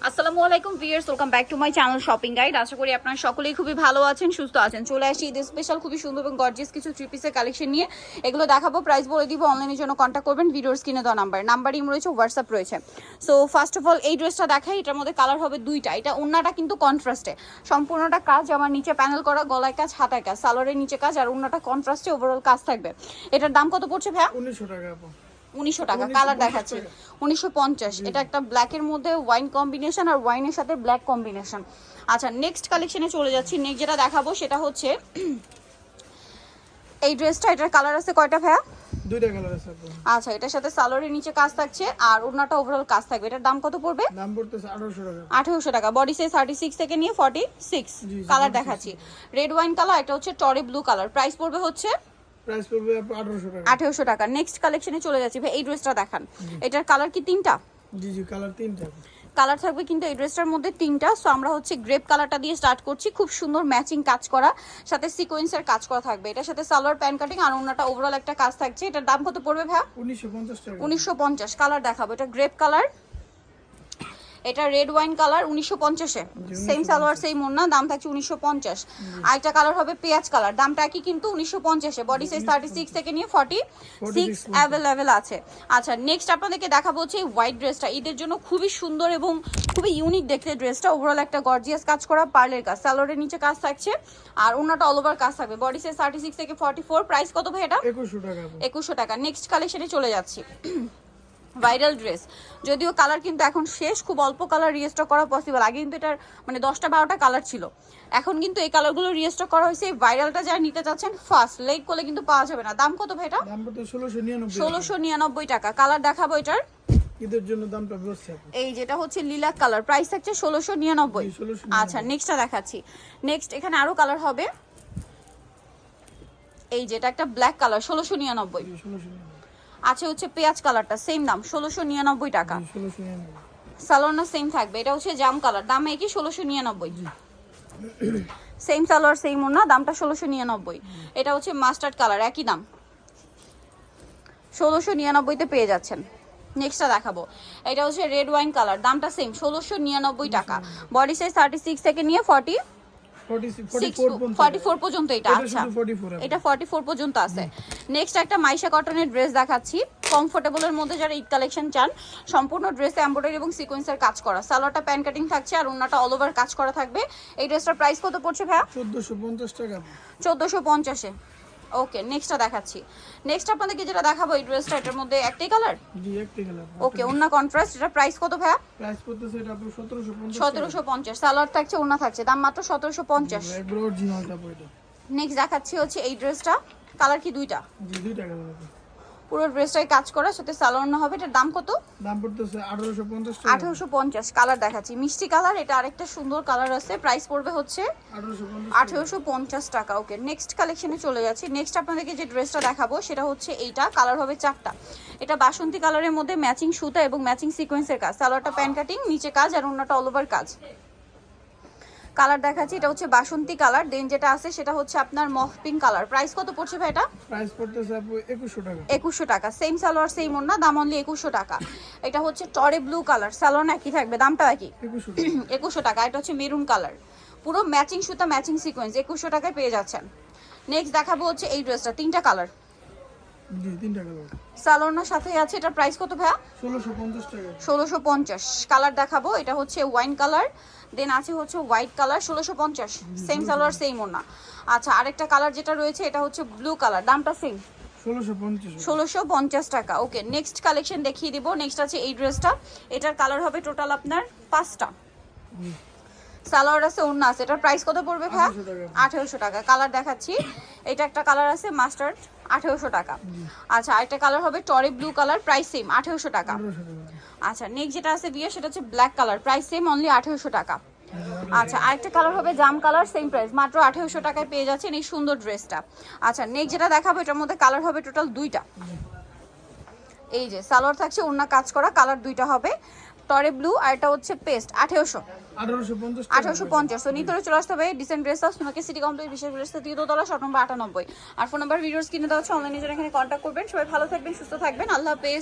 আসসালামু আলাইকুম viewers, welcome back to my channel shopping guide. আশা করি আপনারা সকলেই খুবই ভালো আছেন, সুস্থ আছেন। চলে আসি ঈদ স্পেশাল খুবই সুন্দর এবং গর্জিয়াস কিছু থ্রি পিসের কালেকশন নিয়ে। এগুলো দেখাবো, প্রাইস বলে দিব। অনলাইনের জন্য কন্ট্যাক্ট করবেন ভিডিওর স্ক্রিনে দেওয়া নাম্বার ইম রয়েছে, হোয়াটসঅ্যাপ রয়েছে। সো ফার্স্ট অফ অল এই ড্রেসটা দেখাই। এটার মধ্যে কালার হবে দুইটা। এটা ওন্নাটা কিন্তু কন্ট্রাস্টে, সম্পূর্ণটা কাজ। আমার নিচে প্যানেল করা, গলায় কাজ, হাতায় কাজ, সালোয়ারের নিচে কাজ, আর ওন্নাটা কন্ট্রাস্টে ওভারঅল কাজ থাকবে। এটার দাম কত পড়ছে ভাইয়া? 1900 টাকা। 1900 টাকা। কালার দেখাচ্ছি 1950। এটা একটা ব্ল্যাকের মধ্যে ওয়াইন কম্বিনেশন আর ওয়াইনের সাথে ব্ল্যাক কম্বিনেশন। আচ্ছা, নেক্সট কালেকশনে চলে যাচ্ছি। নেক্সট যেটা দেখাবো সেটা হচ্ছে এই ড্রেসটা। এটার কালার আছে কয়টা ভাইয়া? দুইটা কালার আছে আপু। আচ্ছা, এটার সাথে সালোয়ারের নিচে কাজ থাকছে আর ওড়নাটা ওভারঅল কাজ থাকবে। এটার দাম কত পড়বে? দাম পড়তেছে 1800 টাকা। 1800 টাকা। বডি সাইজ 36 থেকে নিয়ে 46। কালার দেখাচ্ছি রেড ওয়াইন কালার, এটা হচ্ছে টরে ব্লু কালার। প্রাইস পড়বে হচ্ছে প্রাইস পড়বে আপু 1800 টাকা। 1800 টাকা। নেক্সট কালেকশনে চলে যাচ্ছি ভাই। এই ড্রেসটা দেখান। এটার কালার কি তিনটা? জি কালার তিনটা। কালার থাকবে কিন্তু এই ড্রেসটার মধ্যে তিনটা। সো আমরা হচ্ছে গ্রেপ কালারটা দিয়ে স্টার্ট করছি। খুব সুন্দর ম্যাচিং কাজ করা, সাথে সিকোয়েন্সের কাজ করা থাকবে। এটার সাথে সালোয়ার প্যান্ট কাটিং আর ওন্নাটা ওভারঅল একটা কাজ থাকছে। এটার দাম কত পড়বে ভাইয়া? 1950 টাকা। 1950। কালার দেখাবো। এটা গ্রেপ কালার, এটা রেড ওয়াইন কালার 1950-এ। সেম সালোয়ার সেম ওন্না, দাম থাকছে 1950। আর একটা কালার হবে পেঁয়াজ কালার, দামটা একই কিন্তু 1950-এ। বডি সাইজ 36 থেকে নিয়ে 46 অ্যাভেলেবেল আছে। আচ্ছা, নেক্সট আপনাদেরকে দেখাবো হচ্ছে হোয়াইট ড্রেসটা। ঈদের জন্য খুবই সুন্দর এবং খুবই ইউনিক দেখতে ড্রেসটা। ওভারঅল একটা গর্জিয়াস কাজ করা, পার্লের কাজ, সালোয়ারের নিচে কাজ থাকছে আর ওন্নাটা অল ওভার কাজ থাকবে। বডি সাইজ 36 থেকে 44। প্রাইস কত ভাই এটা? 2100 টাকা। 2100 টাকা। নেক্সট কালেকশনে চলে যাচ্ছি। ভাইরাল ড্রেস, যদিও কালার কিন্তু এখন শেষ, খুব অল্প কালার রিস্টক করা পসিবল। আগে কিন্তু এটার মানে 10টা 12টা কালার ছিল, এখন কিন্তু এই কালারগুলো রিস্টক করা হয়েছে। এই ভাইরালটা যারা নিতে চাচ্ছেন ফার্স্ট লেট করলে কিন্তু পাওয়া যাবে না। দাম কত ভাই এটা? দাম পড়তে 1699। 1699 টাকা। কালার দেখাবো এটার। ঈদের জন্য দামটা বসছে আপু। এই যেটা হচ্ছে লিলাক কালার, প্রাইস থাকছে 1699। 1699। আচ্ছা, নেক্সটটা দেখাচ্ছি। নেক্সট এখানে আরো কালার হবে। এই যেটা একটা ব্ল্যাক কালার 1699। 1699। আছে হচ্ছে পেঁয়াজ কালারটা, সেম দাম 1699 টাকা। 1699। সালোয়ার সেম থাকবে। এটা হচ্ছে জাম কালার, দাম একই 1699। সেম সালোয়ার সেম ওড়না, দামটা 1699। এটা হচ্ছে মাস্টার্ড কালার, একই দাম 1699-তে পেয়ে যাচ্ছেন। নেক্সটটা দেখাবো। এটা হচ্ছে রেড ওয়াইন কালার, দামটা সেম 1699 টাকা। বডি সাইজ 36 থেকে নিয়ে 44 পর্যন্ত। এটা আচ্ছা, এটা 44 পর্যন্ত আছে। নেক্সট একটা মাইশা কটনের ড্রেস দেখাচ্ছি। কমফোর্টেবলের মধ্যে যারা ঈদ কালেকশন চান, সম্পূর্ণ ড্রেসে এমব্রয়ডারি এবং সিকোয়েন্সের কাজ করা, সালোয়ারটা প্যান্ট কাটিং থাকছে আর ওন্নাটা অল ওভার কাজ করা থাকবে। এই ড্রেসটার প্রাইস কত পড়ছে ভাইয়া? 1450 টাকা। 1450-এ। ওকে, নেক্সটটা দেখাচ্ছি। নেক্সট আপনাদেরকে যেটা দেখাবো এই ড্রেসটা, এটার মধ্যে একটাই কালার। জি একটাই কালার। ওকে, ওন্না কন্ট্রাস্ট। এটা প্রাইস কত ভাইয়া? প্রাইস পড়তেছে এটা আপু 1750। 1750। সালোয়ার থাকছে, ওন্না থাকছে, দাম মাত্র 1750। একবার অরিজিনালটা পড়ে। নেক্সট দেখাচ্ছি হচ্ছে এই ড্রেসটা। কালার কি দুইটা? জি দুইটা কালার আছে। পুরো ড্রেসটাই কাজ করা, সাথে সালোয়ার না হবে। এটার দাম কত? দাম পড়তেছে 1850 টাকা। 1850। কালার দেখাচ্ছি মিষ্টি কালার, এটা আরেকটা সুন্দর কালার আছে। প্রাইস পড়বে হচ্ছে 1850 টাকা। ওকে, নেক্সট কালেকশনে চলে যাচ্ছি। নেক্সট আপনাদেরকে যে ড্রেসটা দেখাবো সেটা হচ্ছে এইটা। কালার হবে 4টা। এটা বাসন্তী কালারের মধ্যে ম্যাচিং সুতা এবং ম্যাচিং সিকোয়েন্সের কাজ, সালোয়ারটা প্যান্ট কাটিং, নিচে কাজ আর ওন্নাটা অল ওভার কাজ। কালার দেখাচ্ছি। এটা হচ্ছে বাসন্তী কালার। দেন যেটা আছে সেটা হচ্ছে আপনার মফ পিঙ্ক কালার। প্রাইস কত পড়ছে ভাই এটা? প্রাইস পড়তেছে আপু 2100 টাকা। 2100 টাকা। সেম সালোয়ার সেম ওন্না, দাম অনলি 2100 টাকা। এটা হচ্ছে টরে ব্লু কালার, সালোয়ার একই থাকবে, দামটা একই 2100 টাকা। এটা হচ্ছে মেরুন কালার, পুরো ম্যাচিং সুতা ম্যাচিং সিকোয়েন্স, 2100 টাকায় পেয়ে যাচ্ছেন। নেক্সট দেখাবো হচ্ছে এই ড্রেসটা। 3টা কালার। জি তিনটা কালার। সালোয়ার সাথে আছে। এটা প্রাইস কত ভাইয়া? 1650 টাকা। 1650। কালার দেখাবো। এটা হচ্ছে ওয়াইন কালার, দেন আছে হচ্ছে white colour. 1650। Same salwar same ওন্না। আচ্ছা, আরেকটা কালার যেটা রয়েছে এটা হচ্ছে ব্লু কালার, দামটা সেম 1650 টাকা। ওকে, নেক্সট কালেকশন দেখিয়ে দিব। নেক্সট আছে এই ড্রেসটা। এটার কালার হবে টোটাল আপনার 5টা। সালোয়ার আছে, ওন্না আছে। এটার প্রাইস কত পড়বে ভাই? 1800 টাকা। কালার দেখাচ্ছি। এটা একটা কালার আছে মাস্টার্ড, 1800 টাকা। আচ্ছা, আরেকটা কালার হবে টরে ব্লু কালার, প্রাইস সেম 1800 টাকা। আচ্ছা, নেক্সট যেটা আছে বিয়ে সেটা হচ্ছে black colour, price same only 1800 টাকা। আচ্ছা, আরেকটা কালার হবে জাম কালার, সেম প্রাইস মাত্র 1800 টাকায় পেয়ে যাচ্ছেন এই সুন্দর ড্রেসটা। আচ্ছা, নেক্সট যেটা দেখাবো এটার মধ্যে কালার হবে টোটাল 2টা। এই যে সালোয়ার থাকছে, ওন্না কাজ করা, কালার 2টা হবে। টরে ব্লু আর এটা হচ্ছে পেস্ট। 1850। তো নিতরে চলে আসতে হবে ডিসেন্ট ড্রেস হাউস, তোমাকে সিটি কমপ্লেক্স বিশেষ ড্রেসটা 3 শপ নম্বর 98। আর ফোন নাম্বার ভিডিওস কিনে দেওয়া হচ্ছে, অনলাইনে যারা এখানে কন্ট্যাক্ট করবেন। সবাই ভালো থাকবেন, সুস্থ থাকবেন, আল্লাহ হাফেজ।